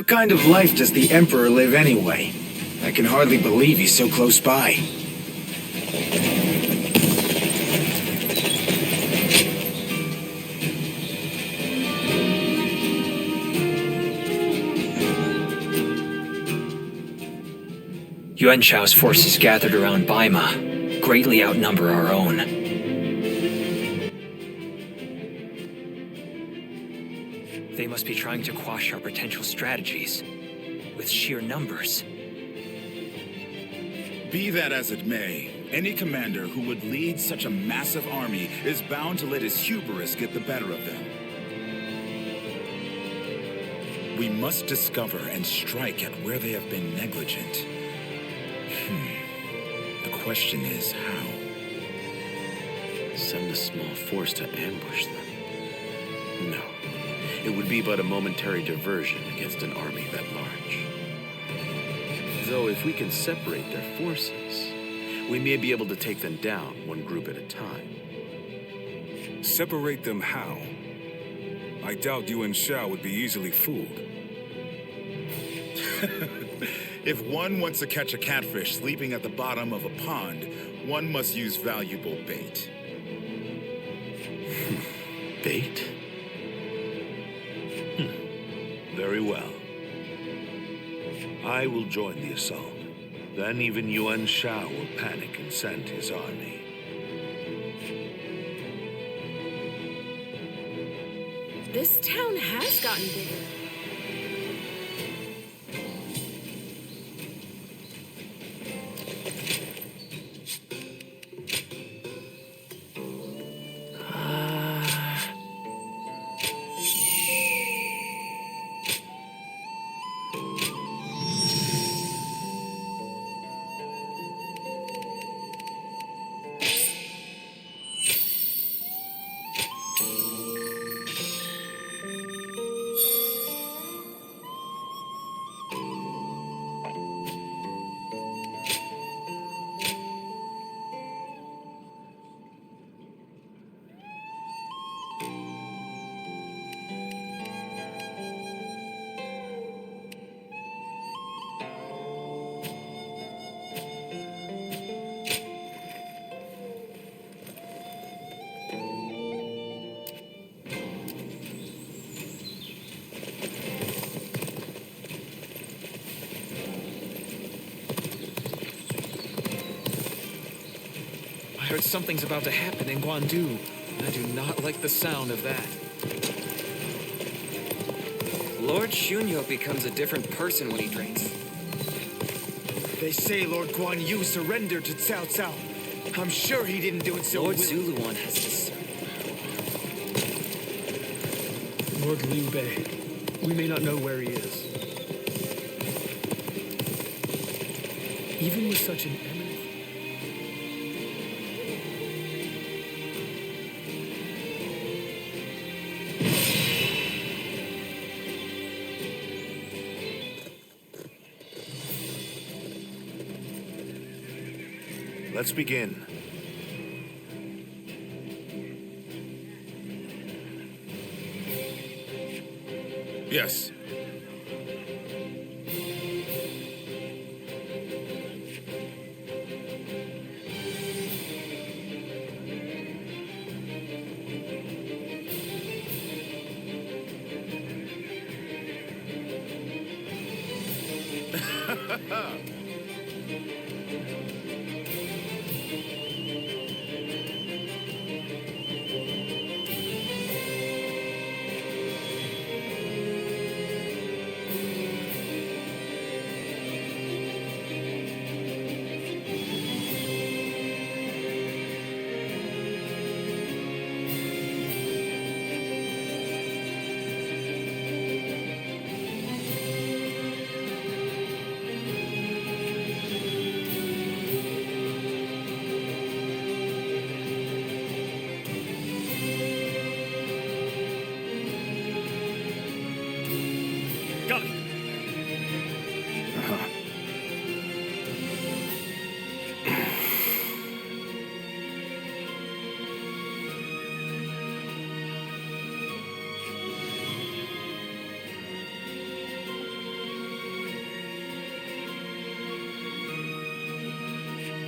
What kind of life does the Emperor live anyway? I can hardly believe he's so close by. Yuan Shao's forces gathered around Baima greatly outnumber our own. They must be trying to quash our potential strategies with sheer numbers. Be that as it may, any commander who would lead such a massive army is bound to let his hubris get the better of them. We must discover and strike at where they have been negligent. The question is how? Send a small force to ambush them? No. It would be but a momentary diversion against an army that large. Though if we can separate their forces, we may be able to take them down one group at a time. Separate them how? I doubt Yuan Shao would be easily fooled. If one wants to catch a catfish sleeping at the bottom of a pond, one must use valuable bait. Bait? Very well. I will join the assault. Then even Yuan Shao will panic and send his army. This town has gotten bigger. I heard something's about to happen in Guandu, and I do not like the sound of that. Lord Shunyo becomes a different person when he drinks. They say Lord Guan Yu surrendered to Cao Cao. I'm sure he didn't do it so Lord willingly. Zuluan has discerned. Lord Liu Bei. We may not know where he is. Even with such an eminent... Let's begin. Yes.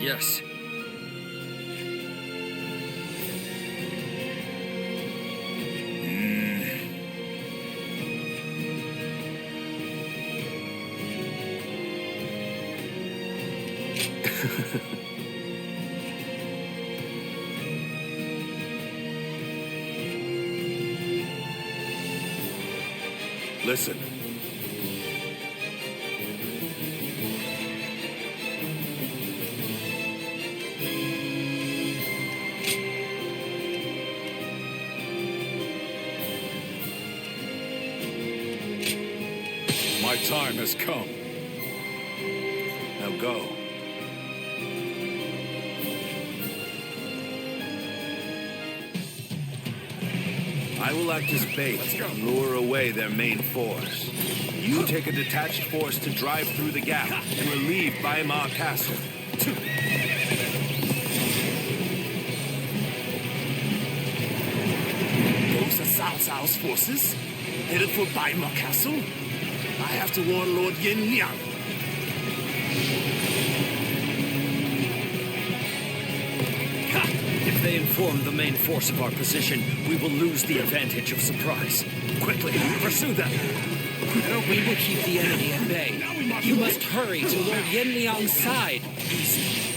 Yes. Listen. My time has come. Now go. I will act as bait and lure away their main force. You take a detached force to drive through the gap and relieve Baimar Castle. Those are Cao Cao's forces? Headed for Baimar Castle? I have to warn Lord Yin Liang. If they inform the main force of our position, we will lose the advantage of surprise. Quickly, pursue them. We will keep the enemy at bay. You must hurry to Lord Yin Liang's side.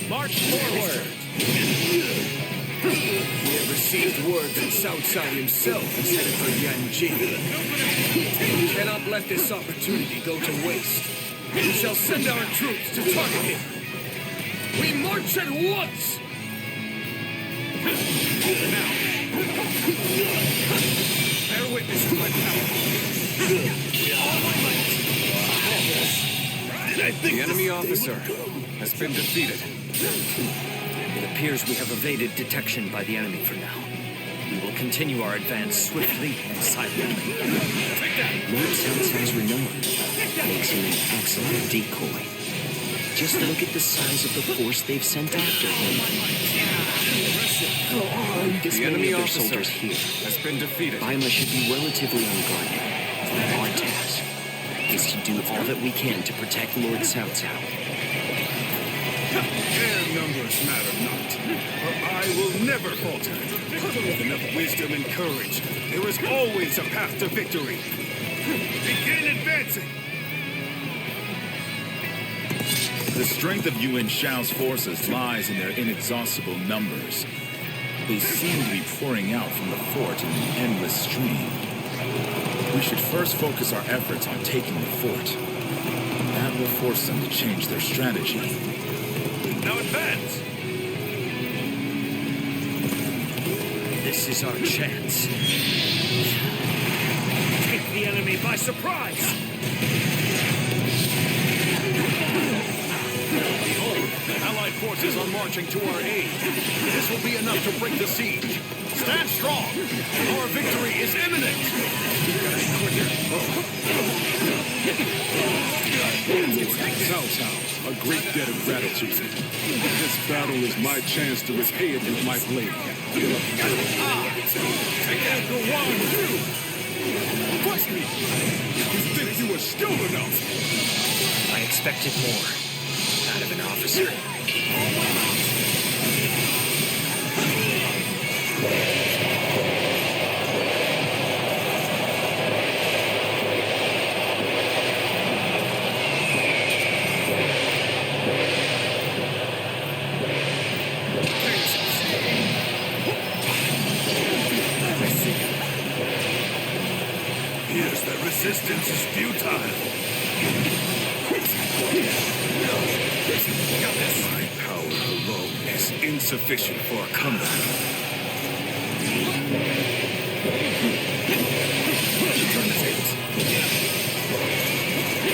March forward. We have received word that Cao Cao himself is headed for Yanjing. We cannot let this opportunity go to waste. We shall send our troops to target him. We march at once! Now, bear witness to my power. The enemy officer has been defeated. It appears we have evaded detection by the enemy for now. We will continue our advance swiftly and silently. Lord Sensei's renown makes him an excellent decoy. Just look at the size of the force they've sent after him. This The many enemy of their officer soldiers here. has been defeated. Baima should be relatively unguarded. Our task is to do all that we can to protect Lord Cao Cao. Their numbers matter not, for I will never falter. With enough wisdom and courage, there is always a path to victory. Begin advancing! The strength of Yuan Shao's forces lies in their inexhaustible numbers. They seem to be pouring out from the fort in an endless stream. We should first focus our efforts on taking the fort. That will force them to change their strategy. Now advance! This is our chance. Take the enemy by surprise! Allied forces are marching to our aid. This will be enough to break the siege. Stand strong. Our victory is imminent. Cao Cao, a great debt of gratitude. This battle is my chance to repay it with my blade. Take out the one, too. Trust me. You think you were still enough? I expected more out of an officer. Here's the resistance is futile. My power alone is insufficient for a comeback.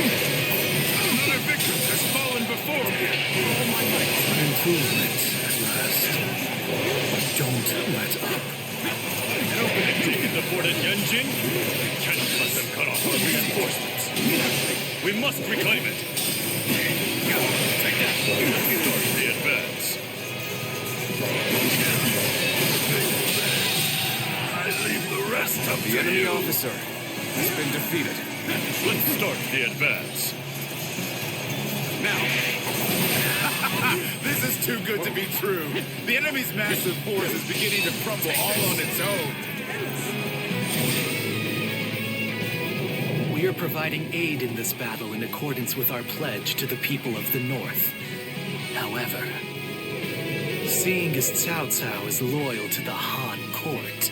Another victim has fallen before me. An improvement at last. But don't let up. Taking the fort at Yanjing? We cannot let them cut off our reinforcements. We must reclaim it. Take that. Start the advance. I leave the rest up The to enemy you. officer has been defeated. Let's start the advance. Now. This is too good to be true. The enemy's massive force is beginning to crumble all on its own. We are providing aid in this battle in accordance with our pledge to the people of the North. However, seeing as Cao Cao is loyal to the Han court,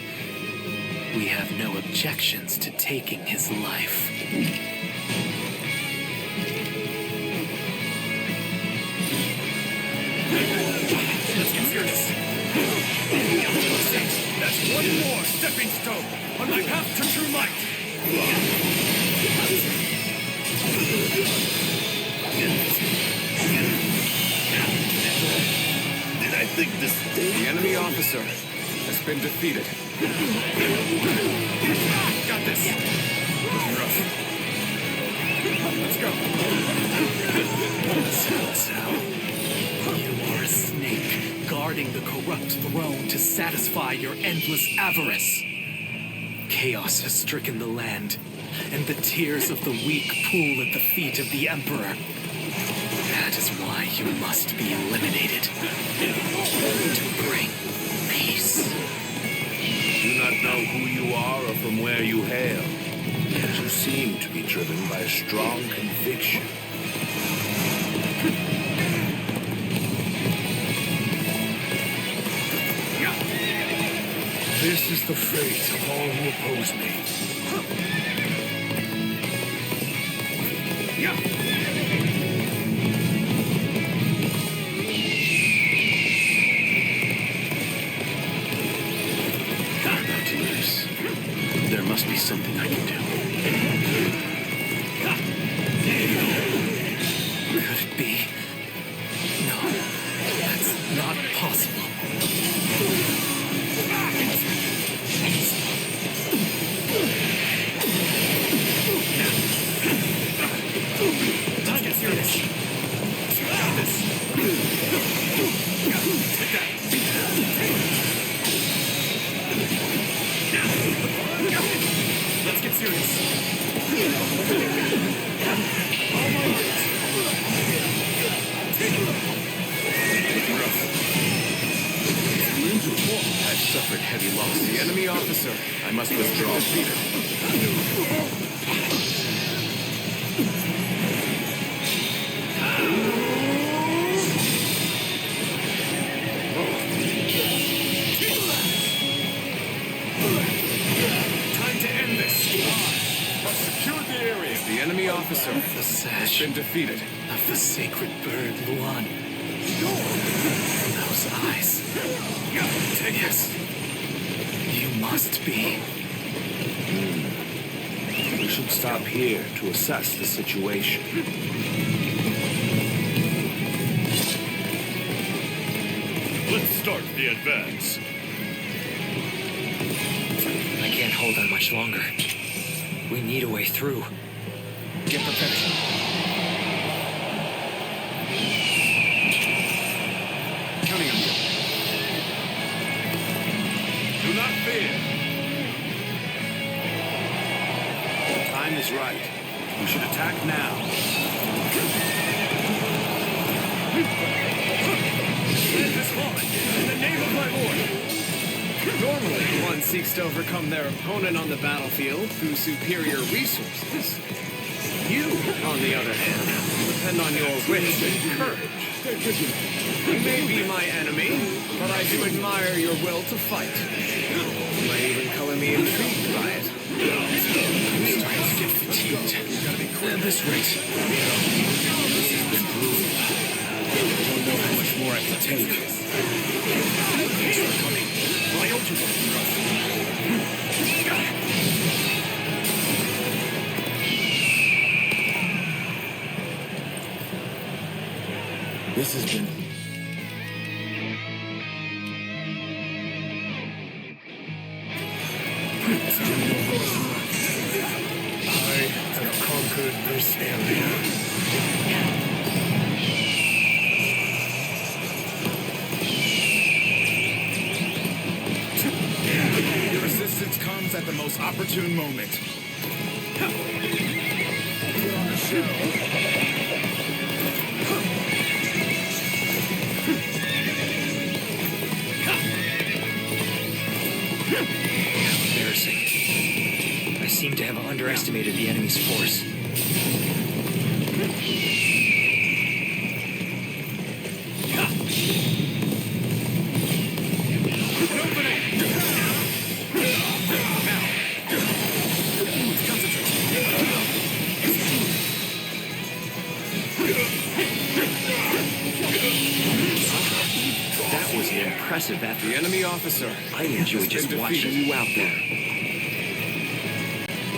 we have no objections to taking his life. Let's get serious. That's one more stepping stone on my path to true light. Did I think this day? The enemy officer has been defeated. Got this. Rush. Let's go. Cao Cao, you are a snake guarding the corrupt throne to satisfy your endless avarice. Chaos has stricken the land, and the tears of the weak pool at the feet of the Emperor. That is why you must be eliminated. To bring peace. Do not know who you are or from where you hail, yet you seem to be driven by a strong conviction. This is the fate of all who oppose me. I'm about to lose. There must be something I can do. Could it be? No, that's not possible. Let's get serious. Got this. Take that. Let's get serious. All my words. I've suffered heavy loss. The enemy officer. I must withdraw. Time to end this. I've secured the area. The enemy officer The has sash been defeated. of the sacred bird Luan. Those eyes. Yes. You must be. We should stop here to assess the situation. Let's start the advance. I can't hold on much longer. We need a way through. Get prepared. Counting on you. Do not fear. The time is right. We should attack now. End this line in the name of my lord. Normally, one seeks to overcome their opponent on the battlefield through superior resources. You, on the other hand, depend on your wit and courage. You may be my enemy, but I do admire your will to fight. You might even color me intrigued by it. I'm starting to get fatigued. Gotta be clear. At this rate, this has been brutal. I don't know how much more I can take. Thanks for coming. I owed you one. This has been... I have conquered this area. Your resistance comes at the most opportune moment. Put on a show. Embarrassing. I seem to have underestimated the enemy's force. That was an impressive effort. The enemy officer. I enjoy just watching you out there.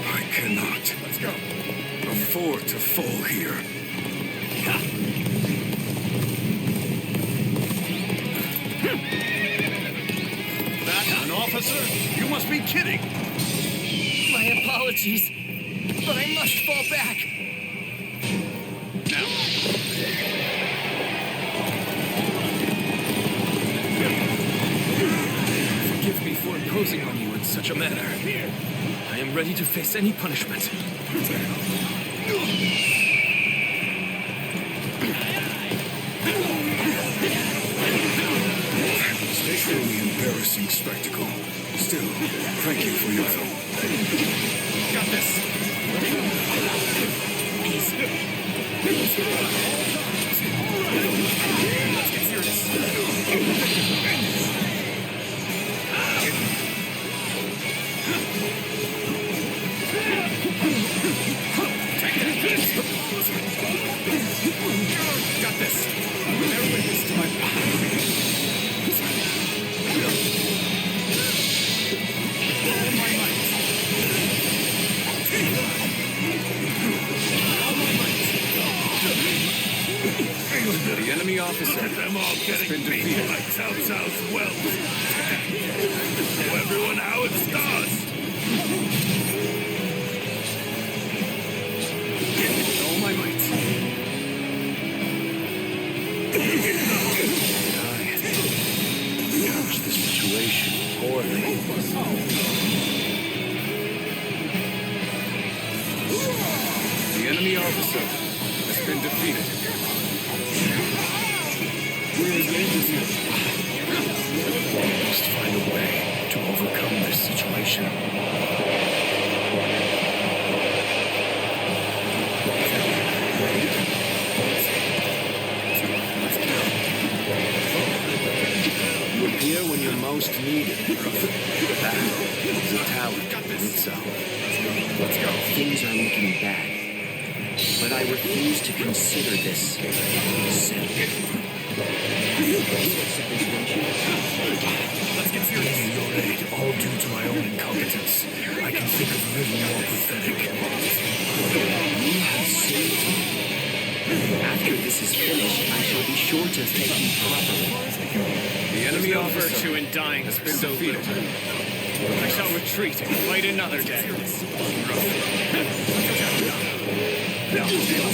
I cannot. Let's go. Afford to fall here. That an officer? You must be kidding. My apologies, but I must fall back. Now, Forgive me for imposing on you in such a manner. I am ready to face any punishment. Truly embarrassing spectacle. Still, thank you for your help. got this. Let's get serious. Got this. Bear witness to my The enemy officer them all has getting been beat defeated. by Cao Cao's wells. Show everyone how it's done. All my might. Judge the situation poorly. The enemy officer has been defeated. We must find a way to overcome this situation. You appear when you're most needed. Battle is a talent in itself. Let's go. Things are looking bad, but I refuse to consider this sin. Let's get serious. Your aid, all due to my own incompetence. I can think of little more pathetic. You have saved me. After this is finished, I shall be sure to thank you properly. The enemy officer in dying has been defeated. I shall retreat and fight another day.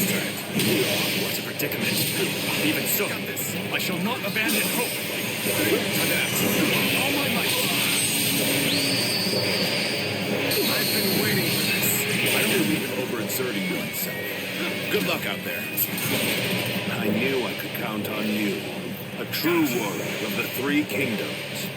What a predicament. Even so, I shall not abandon hope. All my might. I've been waiting for this. I don't believe in overexerting oneself. Good luck out there. I knew I could count on you. A true warrior of the Three Kingdoms.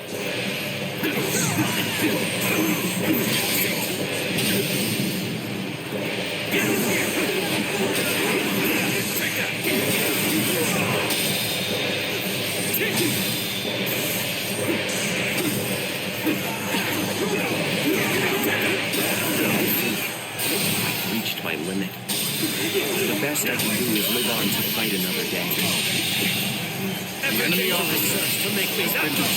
I've reached my limit. The best I can do is live on to fight another day. The enemy officer to make me stronger.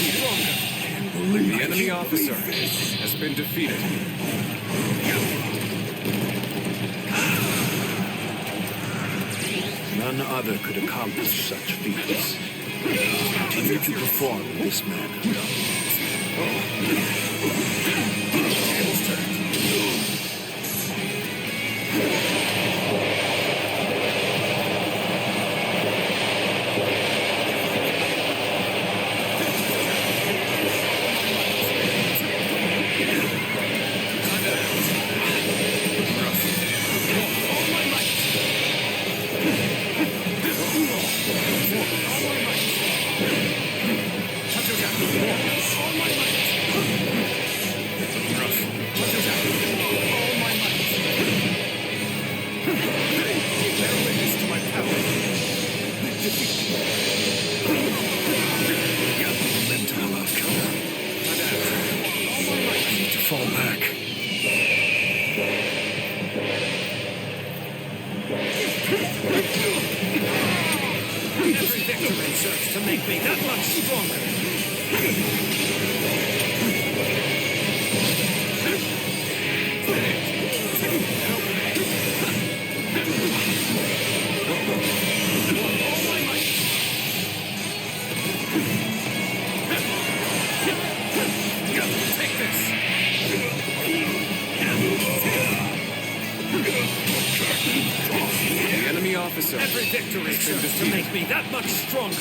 The enemy officer has been defeated. None other could accomplish such feats. Continue to perform in this manner. Fall back. Every victory serves to make me that much stronger. Take this. The enemy officer. Every victory serves to make me that much stronger.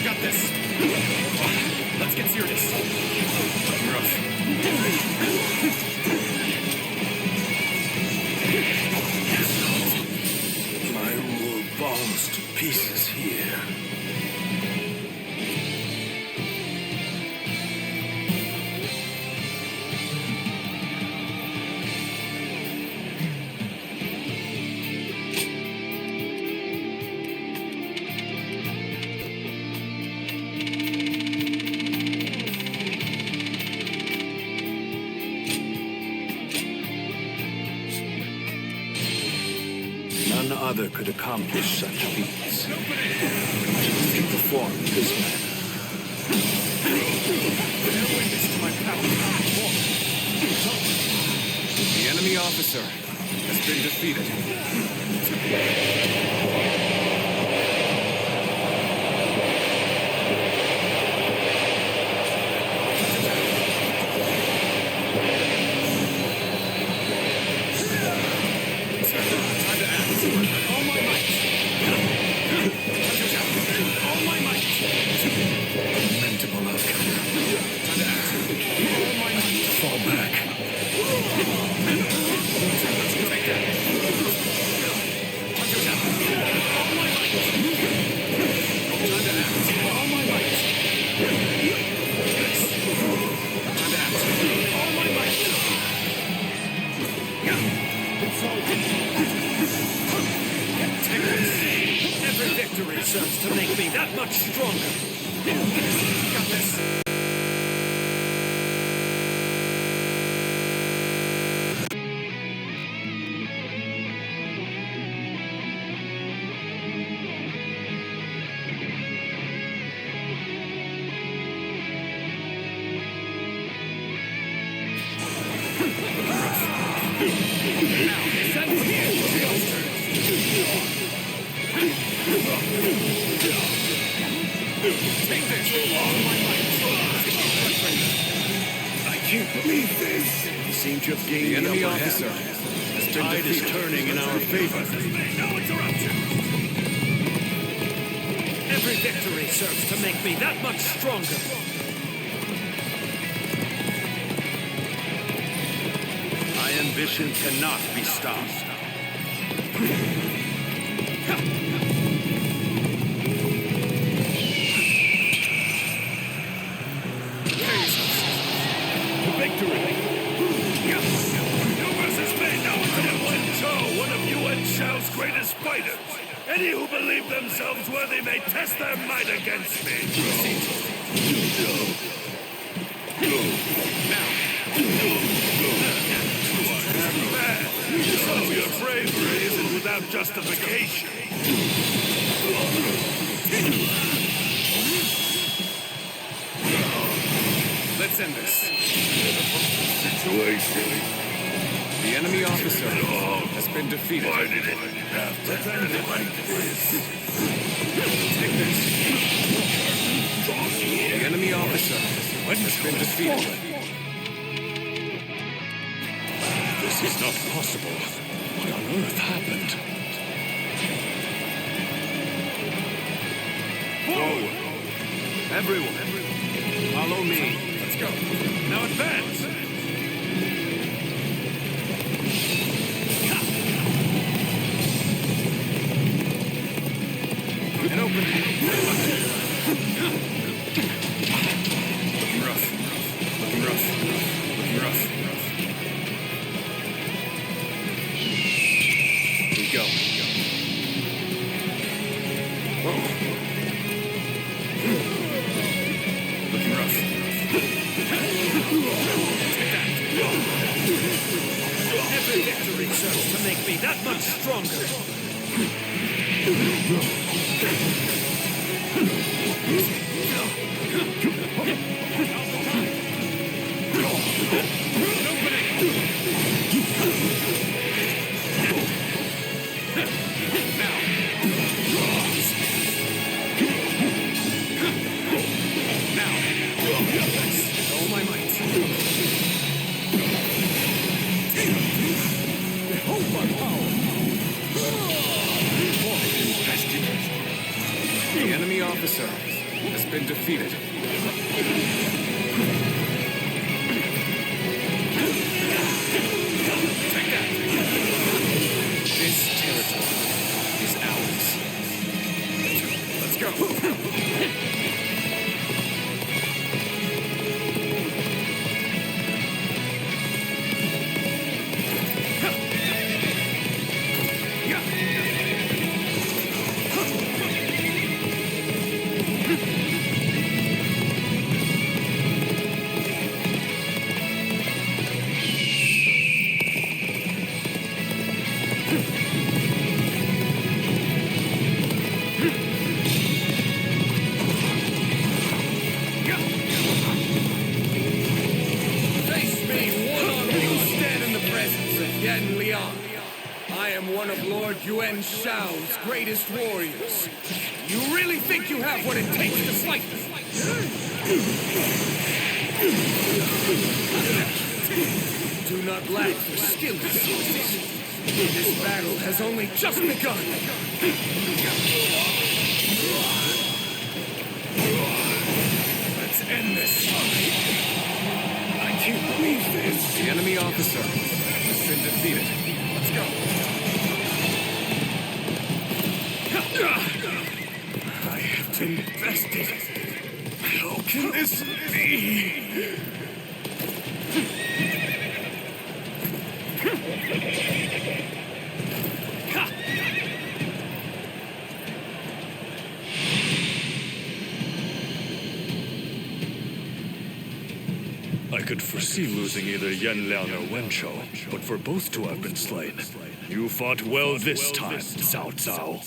Got this. Let's get serious. My rule falls to pieces here. None other could accomplish such feats. To perform in this manner. The enemy officer has been defeated. Lamentable outcome. Fall back. Every victory serves to make me that much stronger. Got this. Take this with all my might. I can't believe this. We seem to have gained The enemy upper hand. officer has been Tide is defeated. turning in our favor. No interruption. Every victory serves to make me that much stronger. My ambition cannot be stopped. Victory! You versus me now until Chou, one of Yuan Shao's greatest fighters. Any who believe themselves worthy may test their might against me. Bad. So your bravery isn't without justification. Let's end this. Situation. The enemy officer has been defeated. Why did it have to end it like this? Take this. The enemy officer has been defeated. This is not possible. What on earth happened? Forward! Everyone, follow me. Let's go. Now advance! An opening. Looking rough. Looking rough. Looking rough. We go. Looking rough. Every victory serves to make me that much stronger. All my might. Behold my power! The enemy officer has been defeated. Take that! This territory is ours. Let's go. Face me one-on-one. You stand in the presence of Yan Liang. I am one of Lord Yuan Shao's greatest warriors. You really think you have what it takes to fight me? Do not lack for skill and resources. This battle has only just begun. Let's end this. I can't believe this. The enemy officer has been defeated. Let's go. I have been bested. How can this be? I could foresee losing either Yan Liang or Wen Chou, but for both to have been slain, you fought well this time, Cao Cao.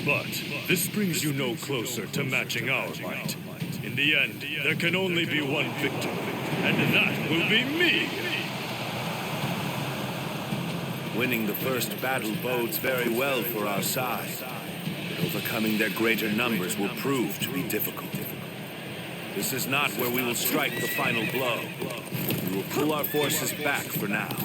But this brings you no closer to matching our might. In the end, there can only be one victor, and that will be me! Winning the first battle bodes very well for our side, but overcoming their greater numbers will prove to be difficult. This is not where we will strike the final blow. We will pull our forces back for now.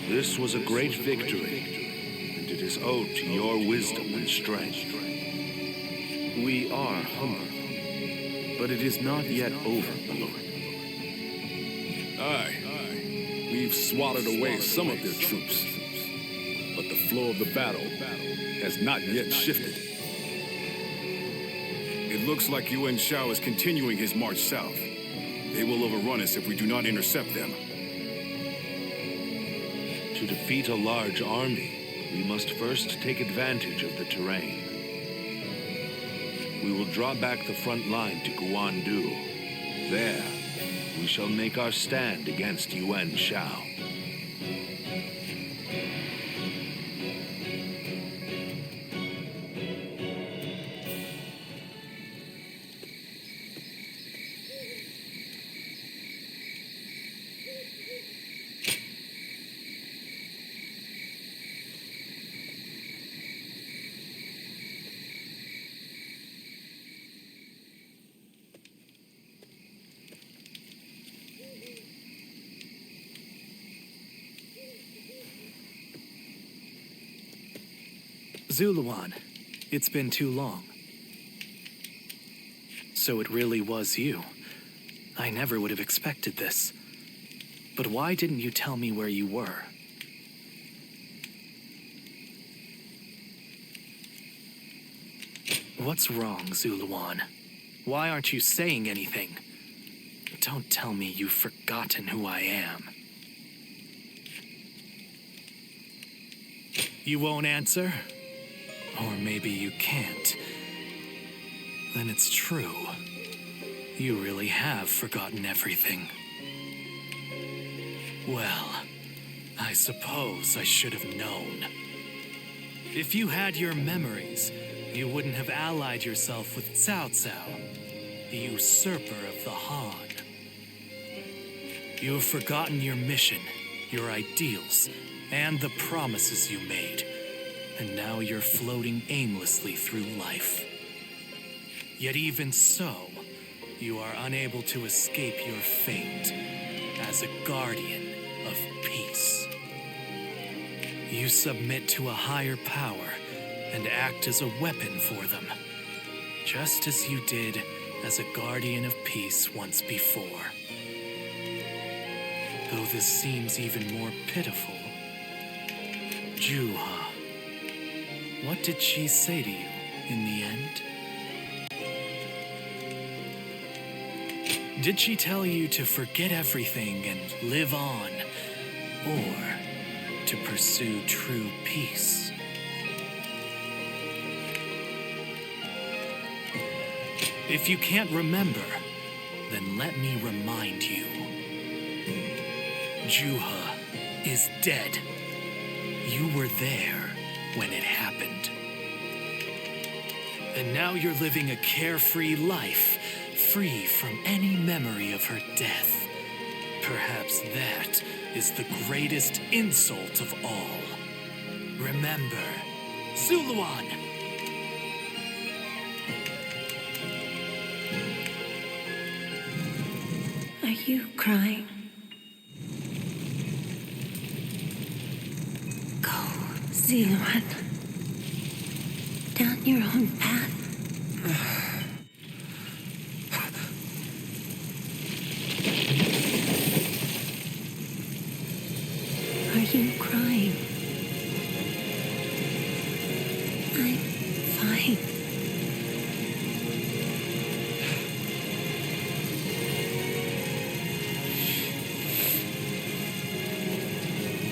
This was a great victory, and it is owed to your wisdom and strength. We are humble, but it is not yet over, my lord. Aye. We've swatted away some of their troops, but the flow of the battle has not yet shifted. It looks like Yuan Shao is continuing his march south. They will overrun us if we do not intercept them. To defeat a large army, we must first take advantage of the terrain. We will draw back the front line to Guandu. There, we shall make our stand against Yuan Shao. Zuluan, it's been too long. So it really was you. I never would have expected this. But why didn't you tell me where you were? What's wrong, Zuluan? Why aren't you saying anything? Don't tell me you've forgotten who I am. You won't answer? Or maybe you can't. Then it's true. You really have forgotten everything. Well, I suppose I should have known. If you had your memories, you wouldn't have allied yourself with Cao Cao, the usurper of the Han. You have forgotten your mission, your ideals, and the promises you made, and now you're floating aimlessly through life. Yet even so, you are unable to escape your fate as a guardian of peace. You submit to a higher power and act as a weapon for them, just as you did as a guardian of peace once before. Though this seems even more pitiful, Juha, what did she say to you in the end? Did she tell you to forget everything and live on, or to pursue true peace? If you can't remember, then let me remind you. Juha is dead. You were there when it happened. And now you're living a carefree life, free from any memory of her death. Perhaps that is the greatest insult of all. Remember, Zuluan! Are you crying? Go, Zuluan. Down your own path. Are you crying? I'm fine.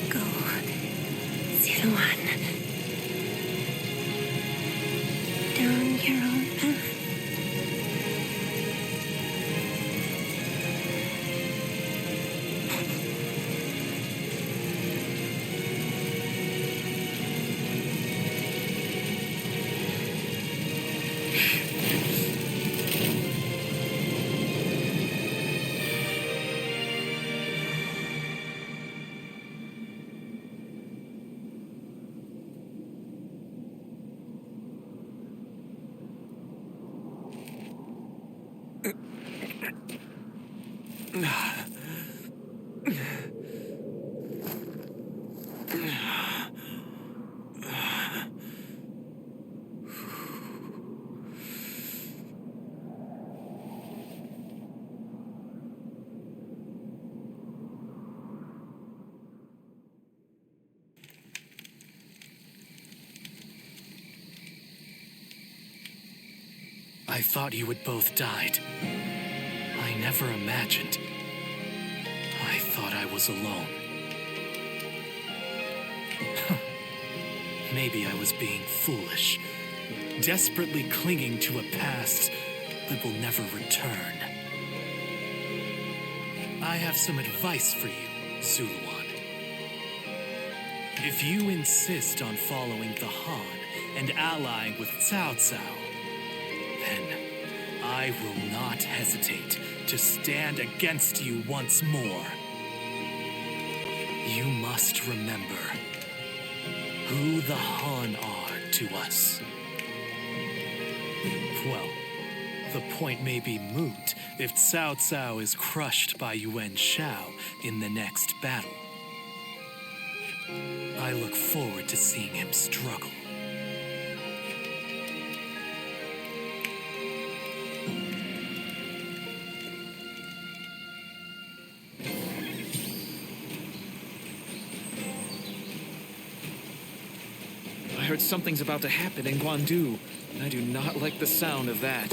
Go, Zuluan. Down your own path. I thought you had both died. I never imagined. I thought I was alone. Maybe I was being foolish, desperately clinging to a past that will never return. I have some advice for you, Zuluan. If you insist on following the Han and allying with Cao Cao, then I will not hesitate to stand against you once more. You must remember who the Han are to us. Well, the point may be moot if Cao Cao is crushed by Yuan Shao in the next battle. I look forward to seeing him struggle. heard something's about to happen in Guandu. I do not like the sound of that.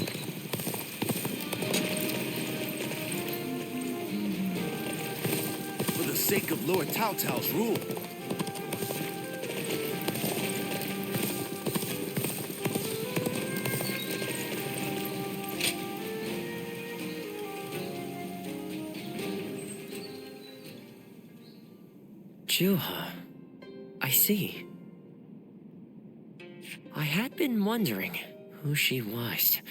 For the sake of Lord Tao Tao's rule. Juha. I see. I had been wondering who she was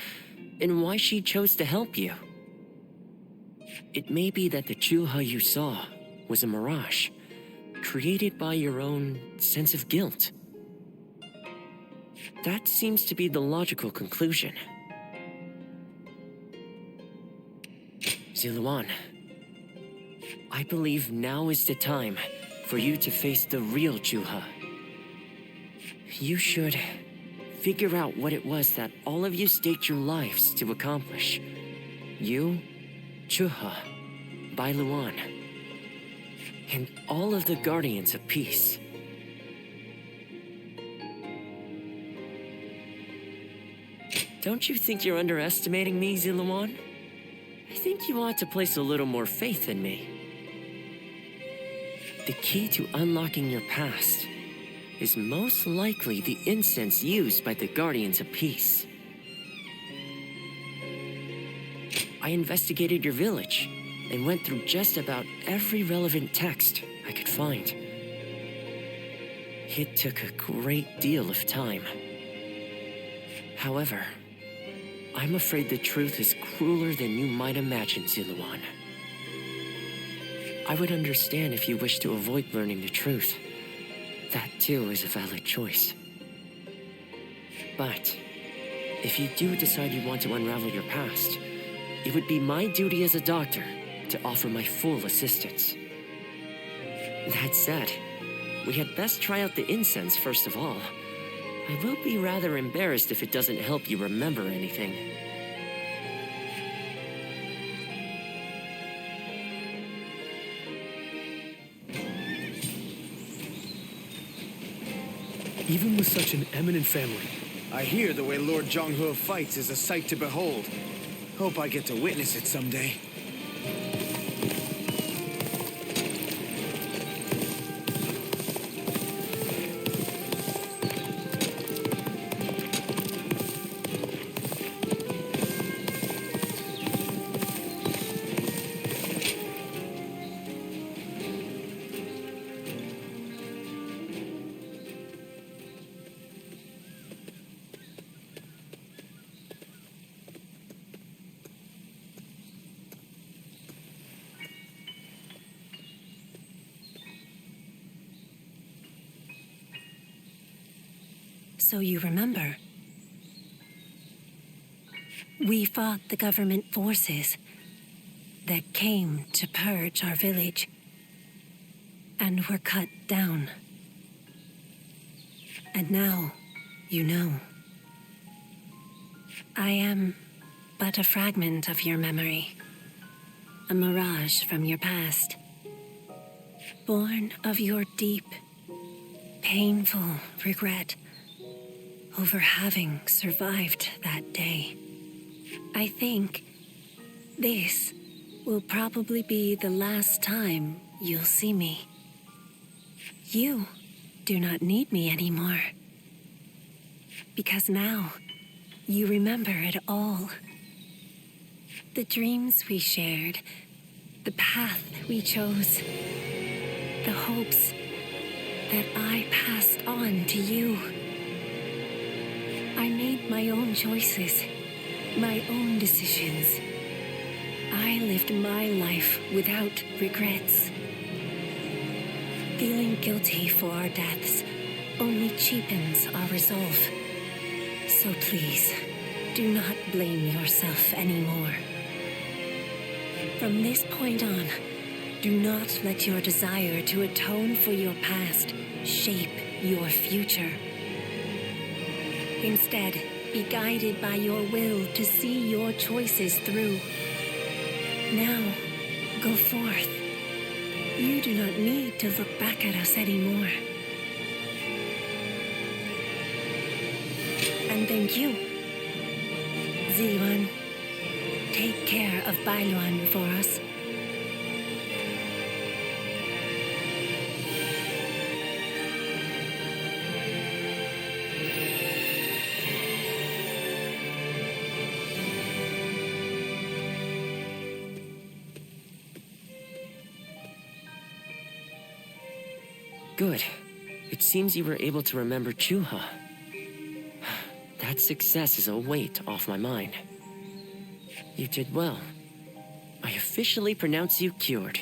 and why she chose to help you. It may be that the Juha you saw was a mirage, created by your own sense of guilt. That seems to be the logical conclusion. Ziluan, I believe now is the time for you to face the real Juha. You should figure out what it was that all of you staked your lives to accomplish. You, Juha, Bailuan, and all of the Guardians of Peace. Don't you think you're underestimating me, Ziluan? I think you ought to place a little more faith in me. The key to unlocking your past is most likely the incense used by the Guardians of Peace. I investigated your village and went through just about every relevant text I could find. It took a great deal of time. However, I'm afraid the truth is crueler than you might imagine, Ziluan. I would understand if you wish to avoid learning the truth. That too is a valid choice. But if you do decide you want to unravel your past, it would be my duty as a doctor to offer my full assistance. That said, we had best try out the incense first of all. I will be rather embarrassed if it doesn't help you remember anything. Even with such an eminent family. I hear the way Lord Zhonghe fights is a sight to behold. Hope I get to witness it someday. So you remember? We fought the government forces that came to purge our village and were cut down. And now, you know. I am but a fragment of your memory, a mirage from your past, born of your deep, painful regret over having survived that day. I think this will probably be the last time you'll see me. You do not need me anymore. Because now, you remember it all. The dreams we shared, the path we chose, the hopes that I passed on to you. I made my own choices, my own decisions. I lived my life without regrets. Feeling guilty for our deaths only cheapens our resolve. So please, do not blame yourself anymore. From this point on, do not let your desire to atone for your past shape your future. Instead, be guided by your will to see your choices through. Now, go forth. You do not need to look back at us anymore. thank you. Ziluan, take care of Bailuan for us. Good. It seems you were able to remember Chuha. That success is a weight off my mind. You did well. I officially pronounce you cured,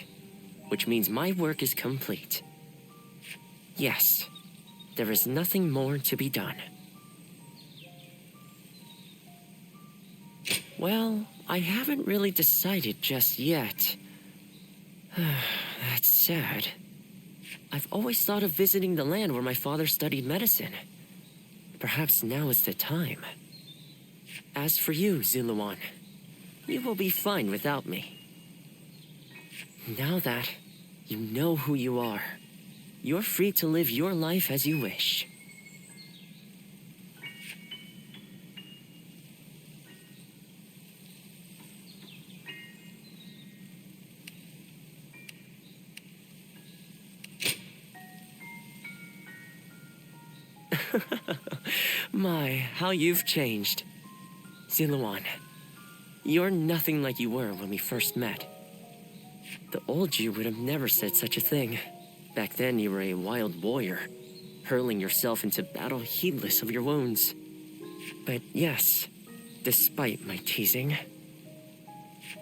which means my work is complete. Yes, there is nothing more to be done. Well, I haven't really decided just yet. That's sad. I've always thought of visiting the land where my father studied medicine. Perhaps now is the time. As for you, Ziluan, you will be fine without me. Now that you know who you are, you're free to live your life as you wish. My, how you've changed. Ziluan, you're nothing like you were when we first met. The old you would have never said such a thing. Back then you were a wild warrior, hurling yourself into battle heedless of your wounds. But yes, despite my teasing,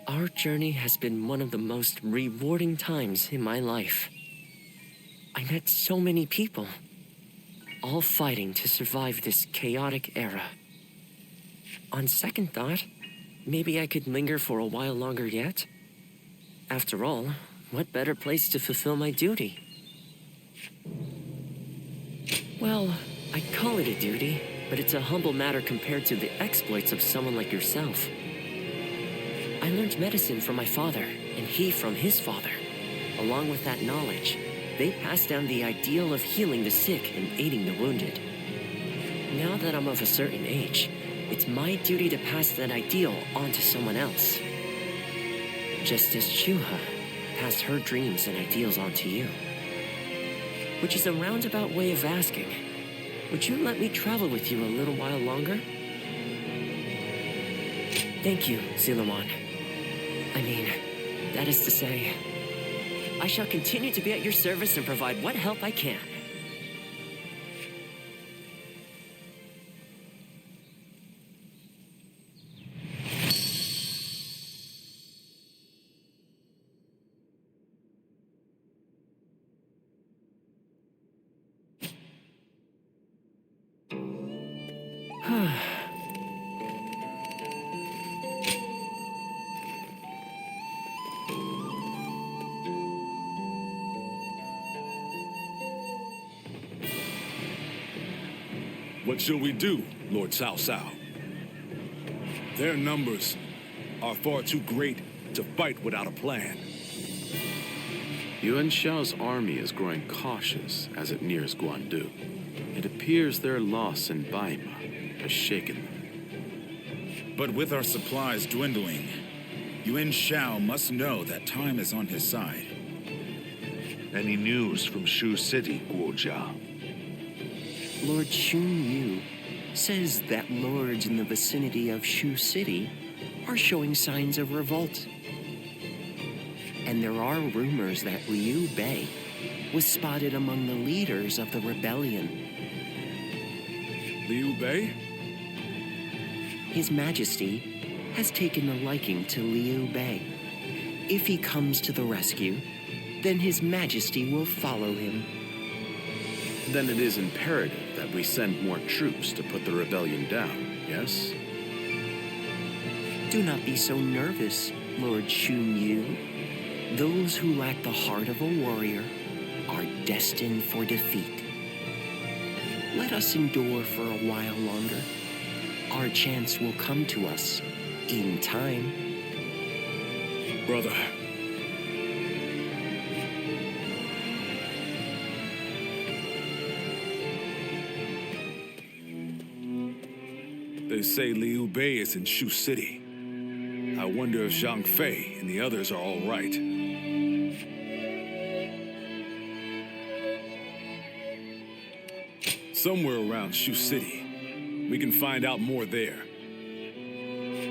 our journey has been one of the most rewarding times in my life. I met so many people, all fighting to survive this chaotic era. On second thought, maybe I could linger for a while longer yet. After all, what better place to fulfill my duty? Well, I'd call it a duty, but it's a humble matter compared to the exploits of someone like yourself. I learned medicine from my father, and he from his father. Along with that knowledge, they passed down the ideal of healing the sick and aiding the wounded. Now that I'm of a certain age, it's my duty to pass that ideal on to someone else. Just as Chuha passed her dreams and ideals on to you. Which is a roundabout way of asking, would you let me travel with you a little while longer? Thank you, Ziluan. I mean, that is to say, I shall continue to be at your service and provide what help I can. What shall we do, Lord Cao Cao? Their numbers are far too great to fight without a plan. Yuan Shao's army is growing cautious as it nears Guandu. It appears their loss in Baima has shaken them. But with our supplies dwindling, Yuan Shao must know that time is on his side. Any news from Shu City, Guojia? Lord Xun Yu says that lords in the vicinity of Shu City are showing signs of revolt. And there are rumors that Liu Bei was spotted among the leaders of the rebellion. Liu Bei? His Majesty has taken a liking to Liu Bei. If he comes to the rescue, then His Majesty will follow him. Then it is imperative that we send more troops to put the rebellion down, yes? Do not be so nervous, Lord Xun Yu. Those who lack the heart of a warrior are destined for defeat. Let us endure for a while longer. Our chance will come to us in time. Brother. They say Liu Bei is in Shu City. I wonder if Zhang Fei and the others are all right. Somewhere around Shu City. We can find out more there.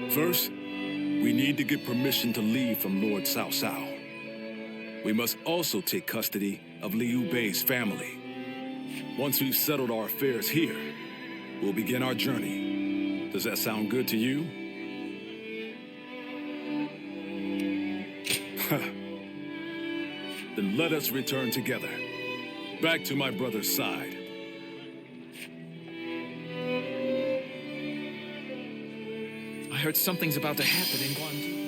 First, we need to get permission to leave from Lord Cao Cao. We must also take custody of Liu Bei's family. Once we've settled our affairs here, we'll begin our journey. Does that sound good to you? Then let us return together, back to my brother's side. I heard something's about to happen in Guangzhou.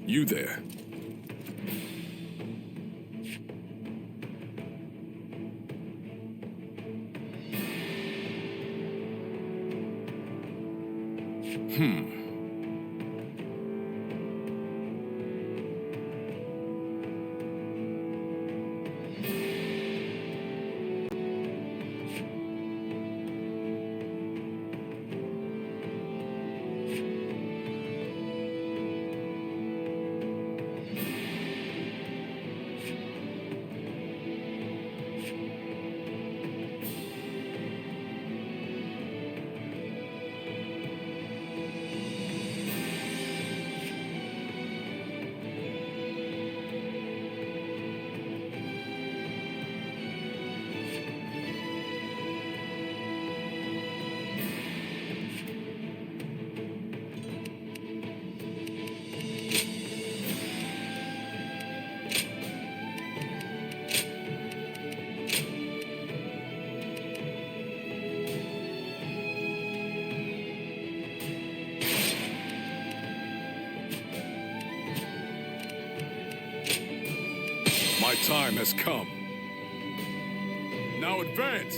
You there. My time has come. Now advance!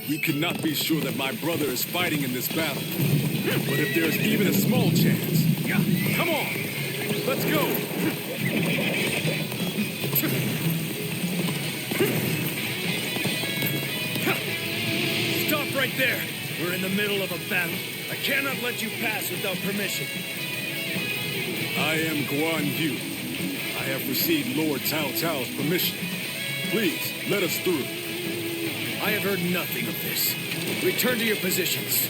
We cannot be sure that my brother is fighting in this battle. But if there's even a small chance... Come on! Let's go! Stop right there! We're in the middle of a battle. I cannot let you pass without permission. I am Guan Yu. I have received Lord Cao Cao's permission. Please, let us through. I have heard nothing of this. Return to your positions.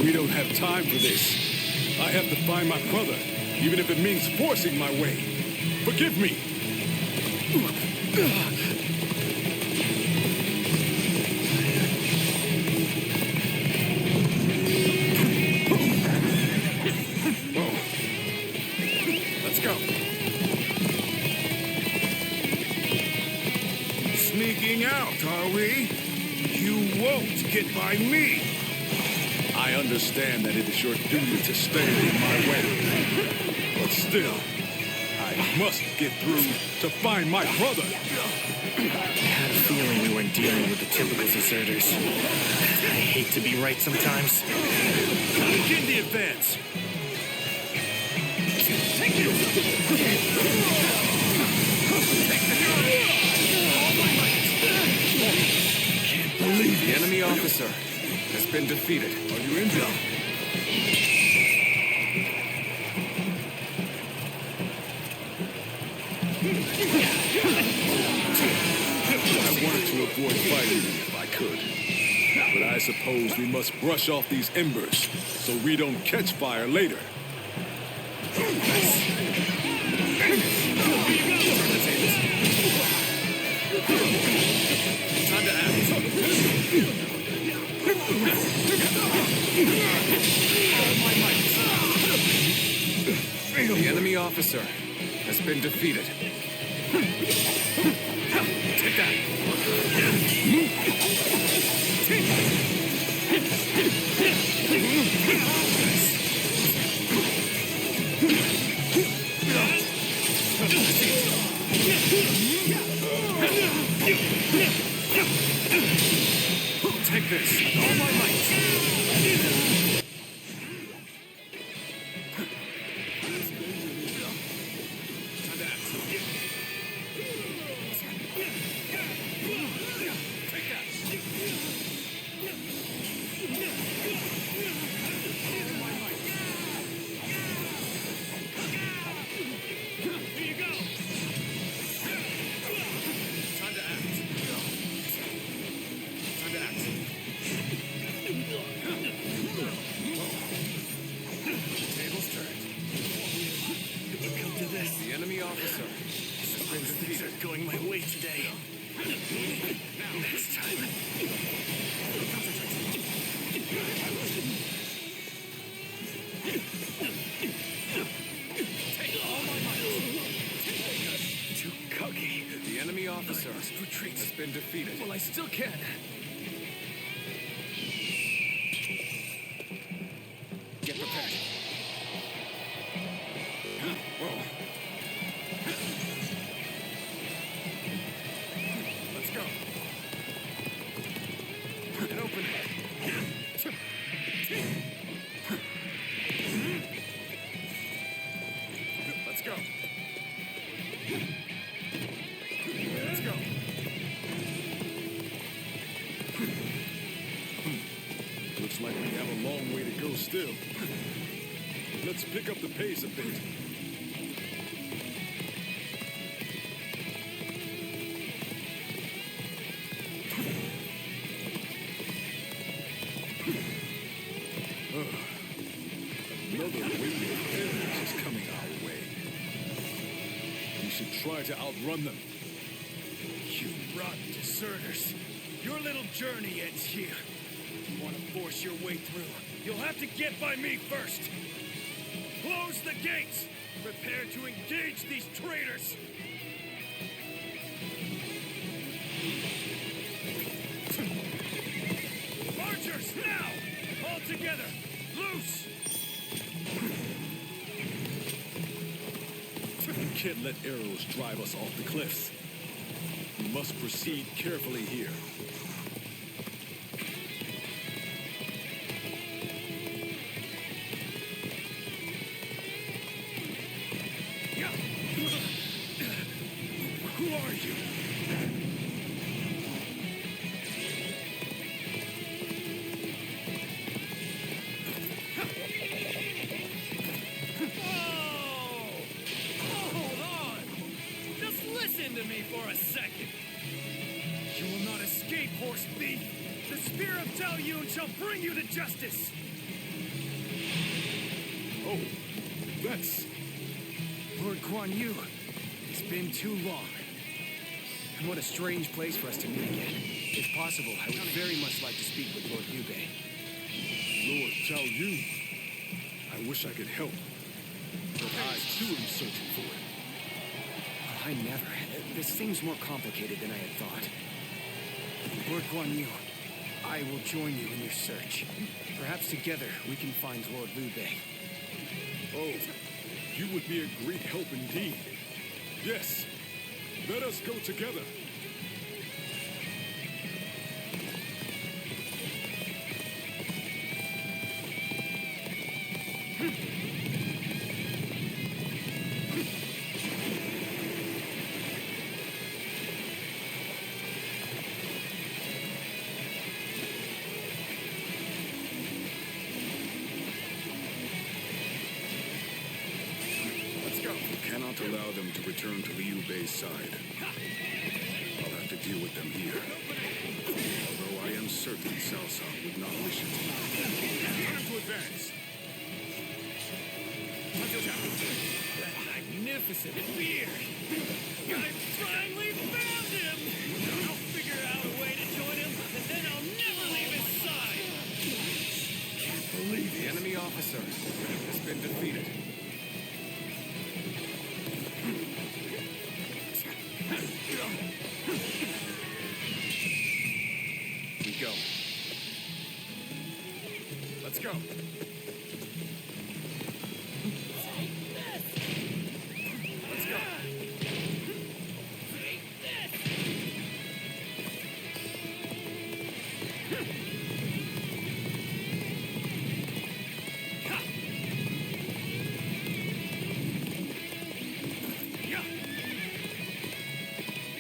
We don't have time for this. I have to find my brother, even if it means forcing my way. Forgive me. Let's go. Sneaking out, are we? You won't get by me. I understand that it is your duty to stand in my way. But still, I must get through to find my brother. I had a feeling we weren't dealing with the typical deserters. I hate to be right sometimes. Begin the advance. Can't believe the enemy officer. has been defeated. Are you injured? I wanted to avoid fighting you if I could. But I suppose we must brush off these embers so we don't catch fire later. Time to act. The enemy officer has been defeated. Take that. Take this. All my might. The enemy officer has been defeated. Going my way today. Next time. Too cocky. The enemy officer has been defeated. Well, I still can. Get prepared. Whoa. Let's go. And open. Let's go. Let's go. Looks like we have a long way to go still. Let's pick up the pace a bit. Another wave of enemies is coming our way. We should try to outrun them. You rotten deserters. Your little journey ends here. You want to force your way through, you'll have to get by me first. Close the gates! Prepare to engage these traitors! Archers, now! All together! Loose! We can't let arrows drive us off the cliffs. We must proceed carefully here. Who are you? Hold on! Just listen to me for a second. You will not escape, horse thief. The spear of Tao Yun shall bring you to justice. Oh, that's... Lord Kuan Yu, it's been too long. And what a strange place for us to meet again. If possible, I would very much like to speak with Lord Liu Bei. Lord Zhao Yun. I wish I could help. But I too am searching for it. I never. This seems more complicated than I had thought. Lord Kuan Yu, I will join you in your search. Perhaps together we can find Lord Liu Bei. Oh, you would be a great help indeed. Yes, let us go together. cannot allow them to return to Liu Bei's side. I'll have to deal with them here. Although I am certain Cao Cao would not wish it. Time to advance! That magnificent beard! I finally found him! I'll figure out a way to join him, and then I'll never leave his side! Believe the enemy officer has been defeated. We go. Let's go. Let's go.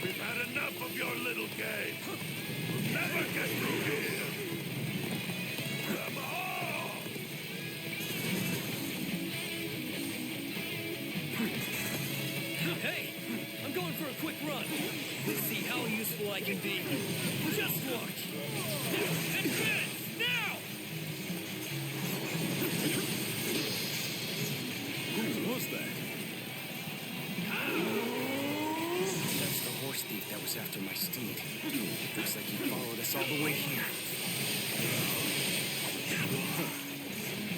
We've had enough of your little game. We'll never get through here. Come on! Hey! I'm going for a quick run. Let's see how useful I can be. Just watch. Advance! Now! Who was that? That's the horse thief that was after my steed. Looks like he followed us all the way here.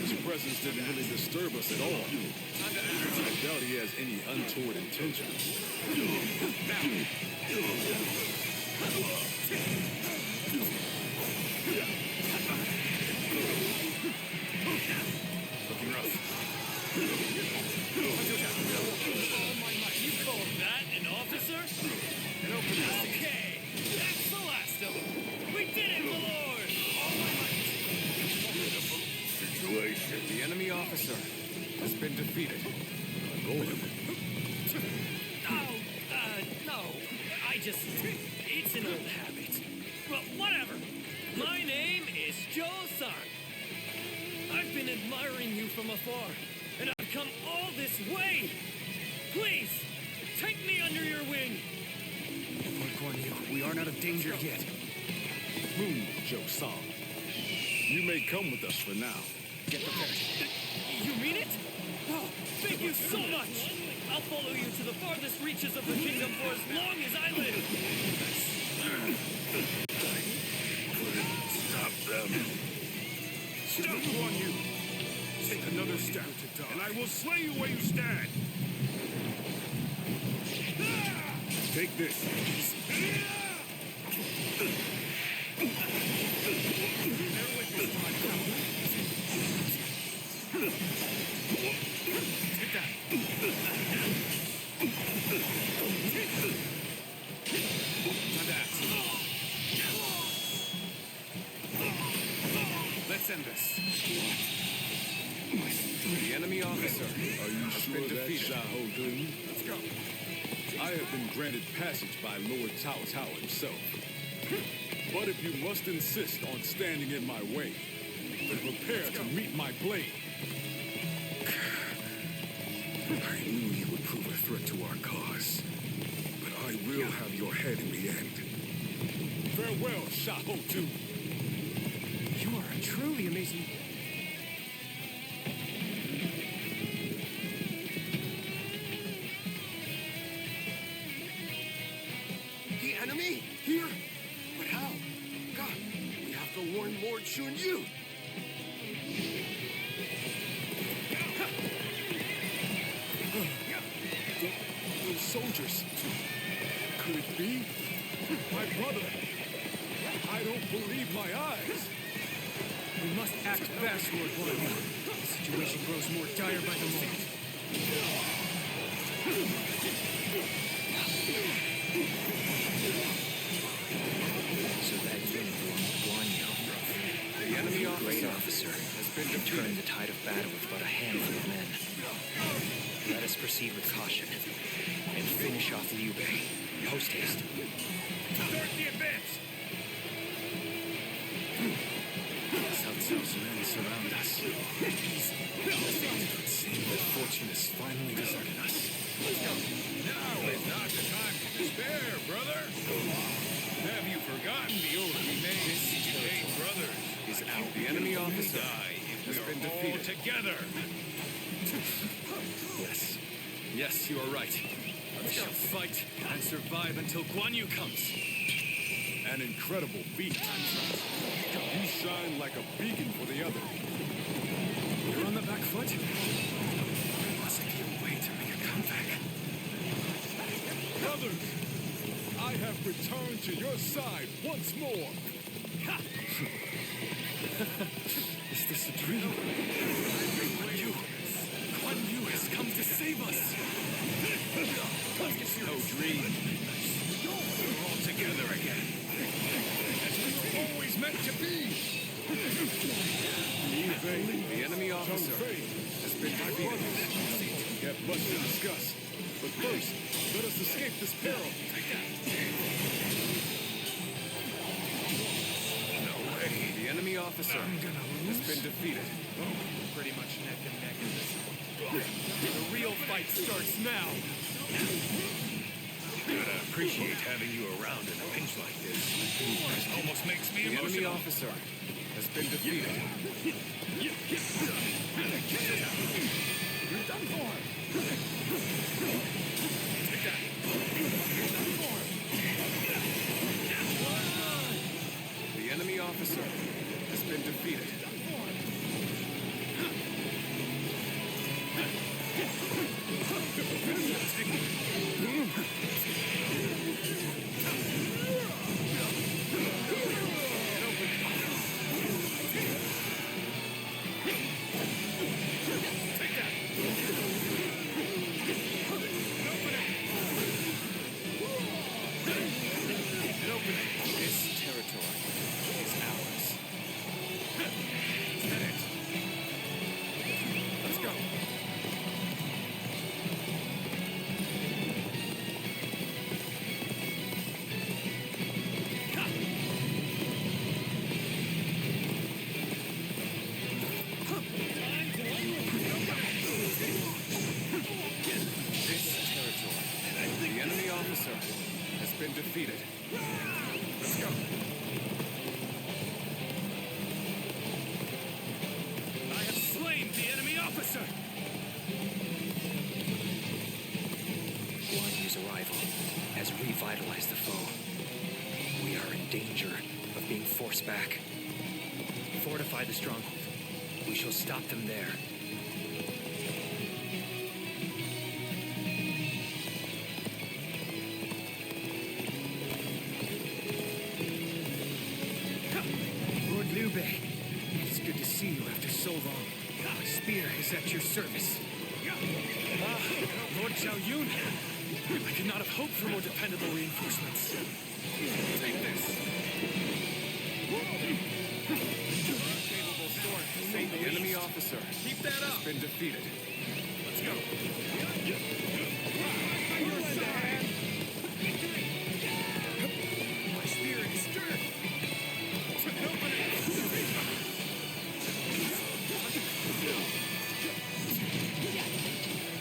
His presence didn't really disturb us at all. I doubt he has any untoward intentions. Looking rough. You call that an officer? And open this. Okay, that's the last of them. We did it, my lord! Situation. The enemy officer has been defeated. No. It's an old habit. Well, whatever. My name is Joe-san. I've been admiring you from afar, and I've come all this way. Please, take me under your wing. Lord Guan Yu, we aren't out of danger yet. Joe-san. You may come with us for now. Get prepared. You mean it? Oh, thank you so much. I'll follow you to the farthest reaches of the kingdom for as long as I live. Stop them. Stop Guan Yu. Take another step, and I will slay you where you stand. Take this. Take that. Let's end this. The enemy officer. Are you sure that's defeated. Xiahou Dun? Let's go. I have been granted passage by Lord Cao Cao himself. But if you must insist on standing in my way, then prepare to meet my blade. I knew you would prove a threat to our cause. But I will have your head in the end. Farewell, Xiahou Dun. You are a truly amazing... The enemy? Here? But how? God, we have to warn Lord Shun Yu. Those soldiers. Could it be? My brother. I don't believe my eyes. We must act fast, Lord Guan Yu. The situation grows more dire by the moment. So that uniform, Guan Yu, The enemy great officer officer, has been turned defeated. the tide of battle with but a handful of men. Let us proceed with caution and finish off Liu Bei. Post haste. Start the advance! Cao Cao's men surround us. It would seem that fortune has finally deserted us. The enemy officer has been defeated. Together. Yes. Yes, you are right. We shall fight and survive until Guan Yu comes. An incredible feat. You shine like a beacon for the other. You're on the back foot? There must be a way to make a comeback. Brothers, I have returned to your side once more. Is this a dream? Guan Yu has come to save us. It's no dream. We're all together again. As we were always meant to be. The enemy officer has been defeated. We have much to discuss. But first, let us escape this peril. No way. The enemy officer has been defeated. Pretty much neck and neck in this one. The real fight starts now. Gotta appreciate having you around in a pinch like this. It almost makes me The enemy emotional. officer has been defeated. You're done for. Take that. You're done for. The enemy officer has been defeated. This territory is ours. Let's go. This territory. The enemy officer has been defeated. Let's go. I have slain the enemy officer. Guan Yu's arrival has revitalized the foe. We are in danger of being forced back. Fortify the stronghold. We shall stop them there. Lord Liu Bei, it is good to see you after so long. My spear is at your service. Lord Zhao Yun! I could not have hoped for more dependable reinforcements. Take this. Capable sword to save The enemy officer Keep that has up. been defeated. Let's go. My spear is stirred.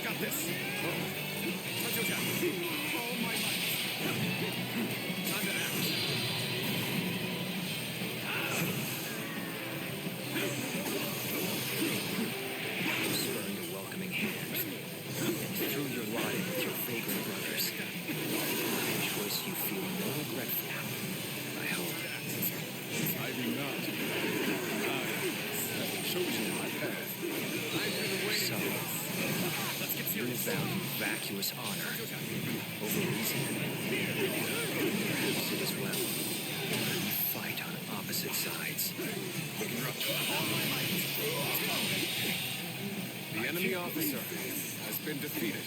Got this. All my might. Time to act. Spurn your welcoming hand. Through your lot in with your vagrant brothers. A choice you feel no regret for, I hope. I do not. I have chosen my path. So, you value vacuous honor over reason. Perhaps it is well. We fight on opposite sides. The enemy officer has been defeated.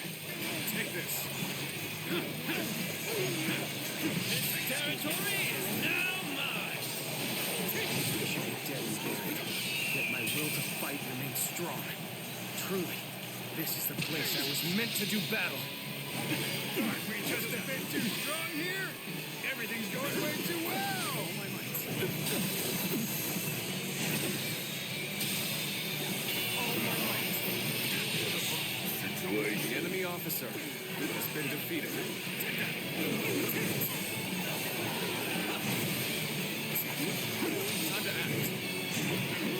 Take this. This territory is now mine. I should be dead and buried, yet my will to fight remains strong. Truly, this is the place I was meant to do battle. Aren't we just a bit too strong here? Everything's going way too well. Oh, my might. The enemy officer has been defeated. Time to act.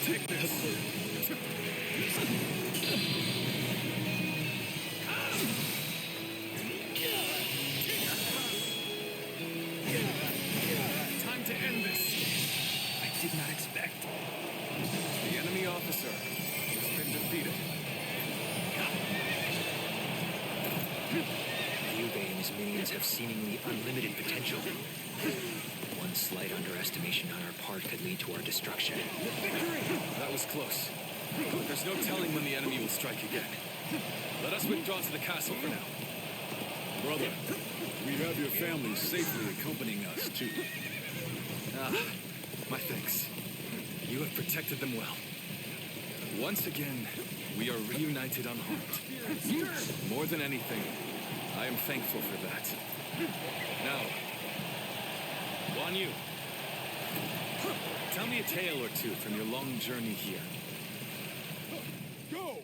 Take this! Take this! Time to end this! I did not expect. The enemy officer has been defeated. Liu Bei and his minions have seemingly unlimited potential. One slight underestimation on our part could lead to our destruction. That was close. There's no telling when the enemy will strike again. Let us withdraw to the castle for now. Brother, we have your family safely accompanying us, too. Ah, my thanks. You have protected them well. Once again, we are reunited unharmed. More than anything, I am thankful for that. Now, Guan Yu, tell me a tale or two from your long journey here. Go!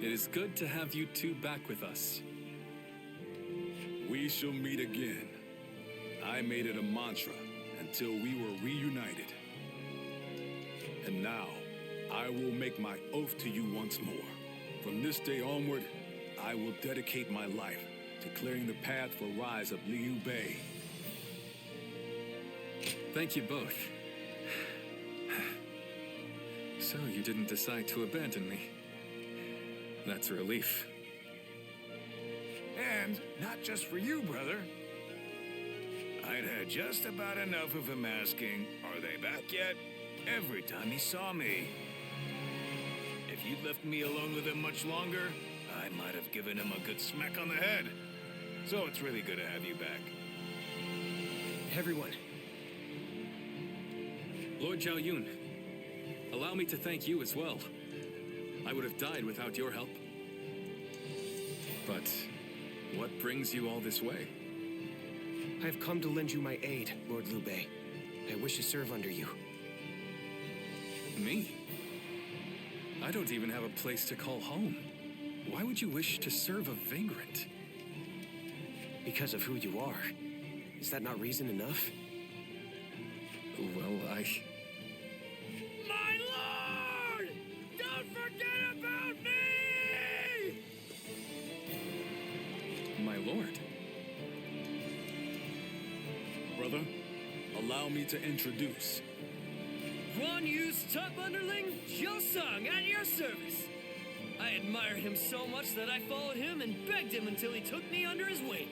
It is good to have you two back with us. We shall meet again. I made it a mantra until we were reunited. And now, I will make my oath to you once more. From this day onward, I will dedicate my life to clearing the path for rise of Liu Bei. Thank you both. So you didn't decide to abandon me. That's a relief. And not just for you, brother. I'd had just about enough of him asking, "Are they back yet?" every time he saw me. If you'd left me alone with him much longer, I might have given him a good smack on the head. So it's really good to have you back. Everyone. Lord Zhao Yun, allow me to thank you as well. I would have died without your help. But what brings you all this way? I have come to lend you my aid, Lord Liu Bei. I wish to serve under you. Me? I don't even have a place to call home. Why would you wish to serve a vagrant? Because of who you are. Is that not reason enough? Well, My lord! Don't forget about me! My lord. Brother, allow me to introduce. Guan Yu's top underling, Zhou Song, at your service. I admire him so much that I followed him and begged him until he took me under his wing.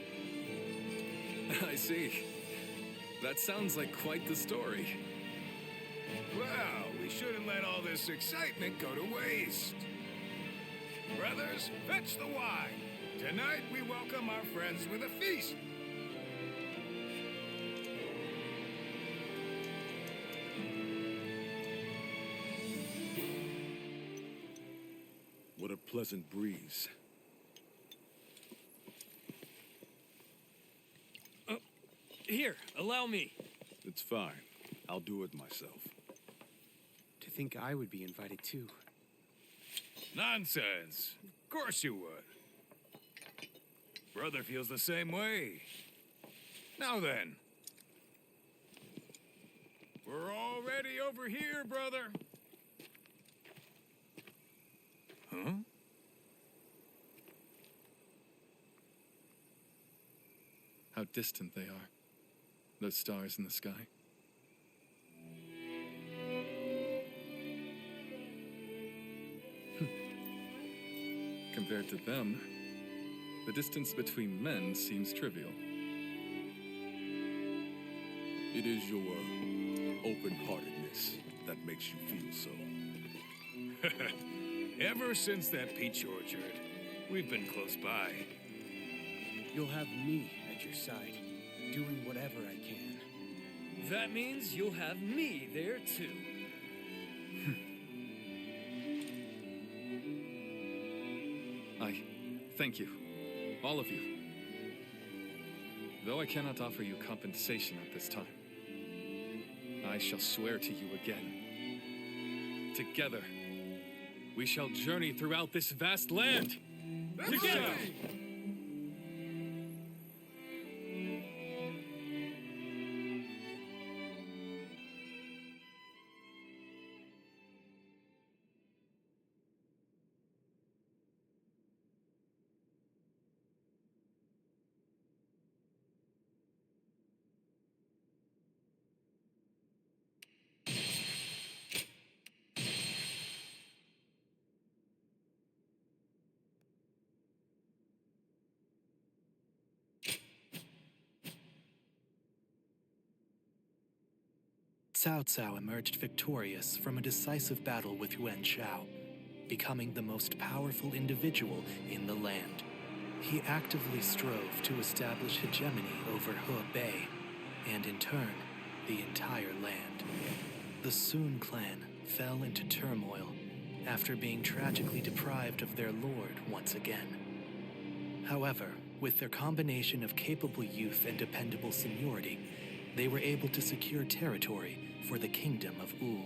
I see. That sounds like quite the story. Well, we shouldn't let all this excitement go to waste. Brothers, fetch the wine. Tonight we welcome our friends with a feast. What a pleasant breeze. Here, allow me. It's fine. I'll do it myself. To think I would be invited too. Nonsense. Of course you would. Brother feels the same way. Now then. We're already over here, brother. Huh? How distant they are. Those stars in the sky. Compared to them, the distance between men seems trivial. It is your open-heartedness that makes you feel so. Ever since that peach orchard, we've been close by. You'll have me at your side, doing whatever I can. That means you'll have me there too. I thank you, all of you. Though I cannot offer you compensation at this time, I shall swear to you again. Together, we shall journey throughout this vast land. Together! Cao Cao emerged victorious from a decisive battle with Yuan Shao, becoming the most powerful individual in the land. He actively strove to establish hegemony over Hebei, and in turn, the entire land. The Sun clan fell into turmoil after being tragically deprived of their lord once again. However, with their combination of capable youth and dependable seniority, they were able to secure territory for the kingdom of Wu.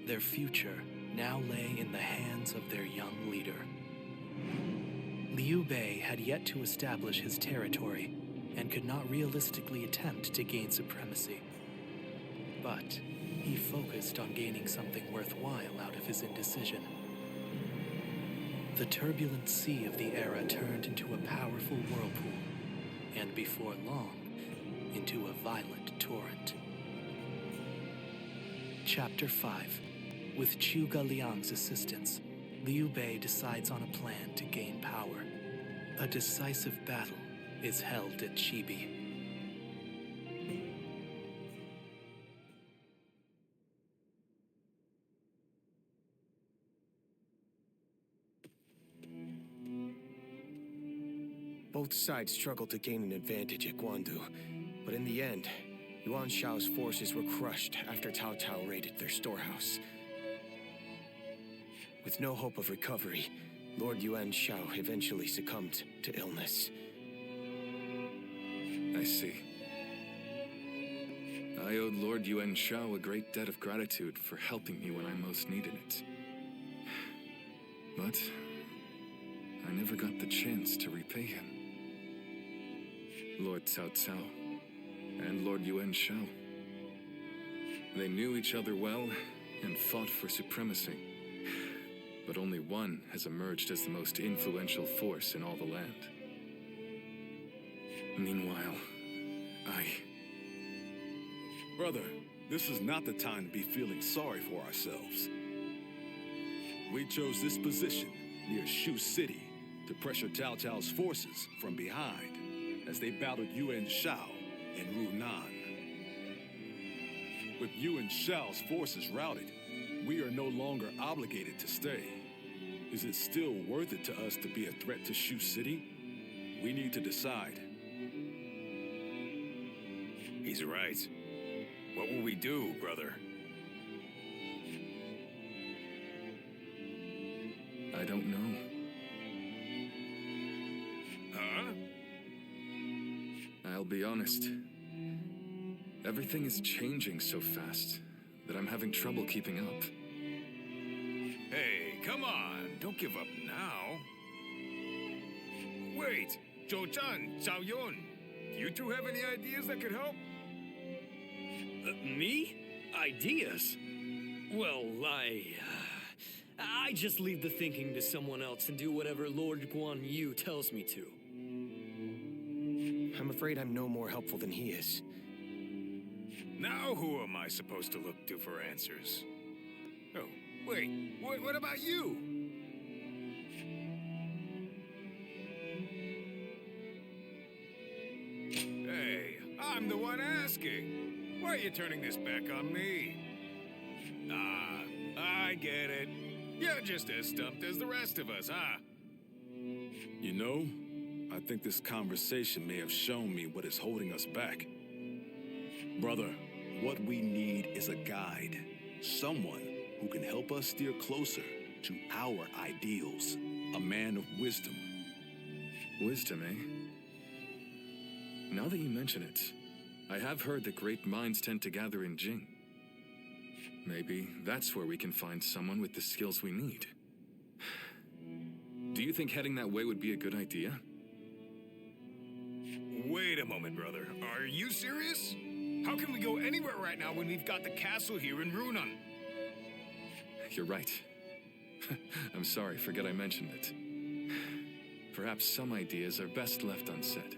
Their future now lay in the hands of their young leader. Liu Bei had yet to establish his territory and could not realistically attempt to gain supremacy. But he focused on gaining something worthwhile out of his indecision. The turbulent sea of the era turned into a powerful whirlpool, and before long, into a violent torrent. Chapter 5. With Zhuge Liang's assistance, Liu Bei decides on a plan to gain power. A decisive battle is held at Chibi. Both sides struggled to gain an advantage at Guandu, but in the end, Yuan Shao's forces were crushed after Cao Cao raided their storehouse. With no hope of recovery, Lord Yuan Shao eventually succumbed to illness. I see. I owed Lord Yuan Shao a great debt of gratitude for helping me when I most needed it. But I never got the chance to repay him. Lord Cao Cao and Lord Yuan Shao. They knew each other well and fought for supremacy. But only one has emerged as the most influential force in all the land. Meanwhile, Brother, this is not the time to be feeling sorry for ourselves. We chose this position near Shu City to pressure Cao Cao's forces from behind as they battled Yuan Shao and Runan. With Yuan Shao's forces routed, we are no longer obligated to stay. Is it still worth it to us to be a threat to Shu City? We need to decide. He's right. What will we do, brother? I don't know. Huh? I'll be honest. Everything is changing so fast that I'm having trouble keeping up. Hey, come on. Don't give up now. Wait, Zhou Zhan, Zhao Yun. Do you two have any ideas that could help? Me? Ideas? Well, I just leave the thinking to someone else and do whatever Lord Guan Yu tells me to. I'm afraid I'm no more helpful than he is. Now who am I supposed to look to for answers? Oh, wait, what about you? Hey, I'm the one asking. Why are you turning this back on me? Ah, I get it. You're just as stumped as the rest of us, huh? You know, I think this conversation may have shown me what is holding us back. Brother, what we need is a guide. Someone who can help us steer closer to our ideals. A man of wisdom. Wisdom, eh? Now that you mention it, I have heard that great minds tend to gather in Jing. Maybe that's where we can find someone with the skills we need. Do you think heading that way would be a good idea? Wait a moment, brother. Are you serious? How can we go anywhere right now when we've got the castle here in Runan? You're right. I'm sorry, forget I mentioned it. Perhaps some ideas are best left unsaid.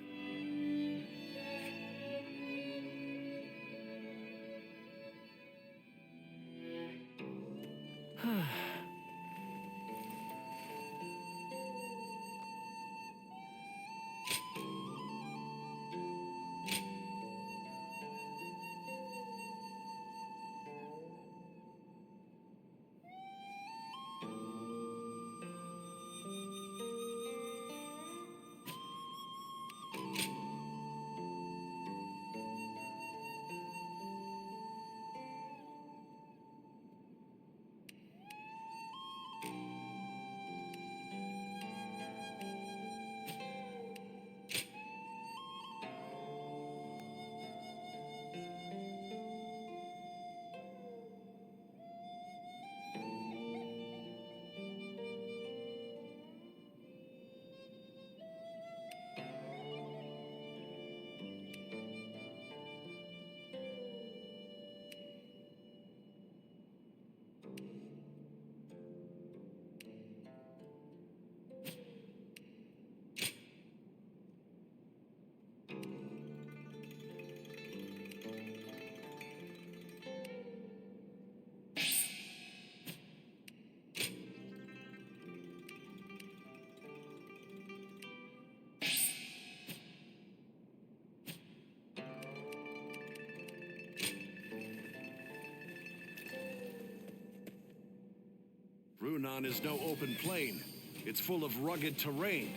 Runan is no open plain. It's full of rugged terrain.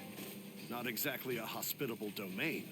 Not exactly a hospitable domain.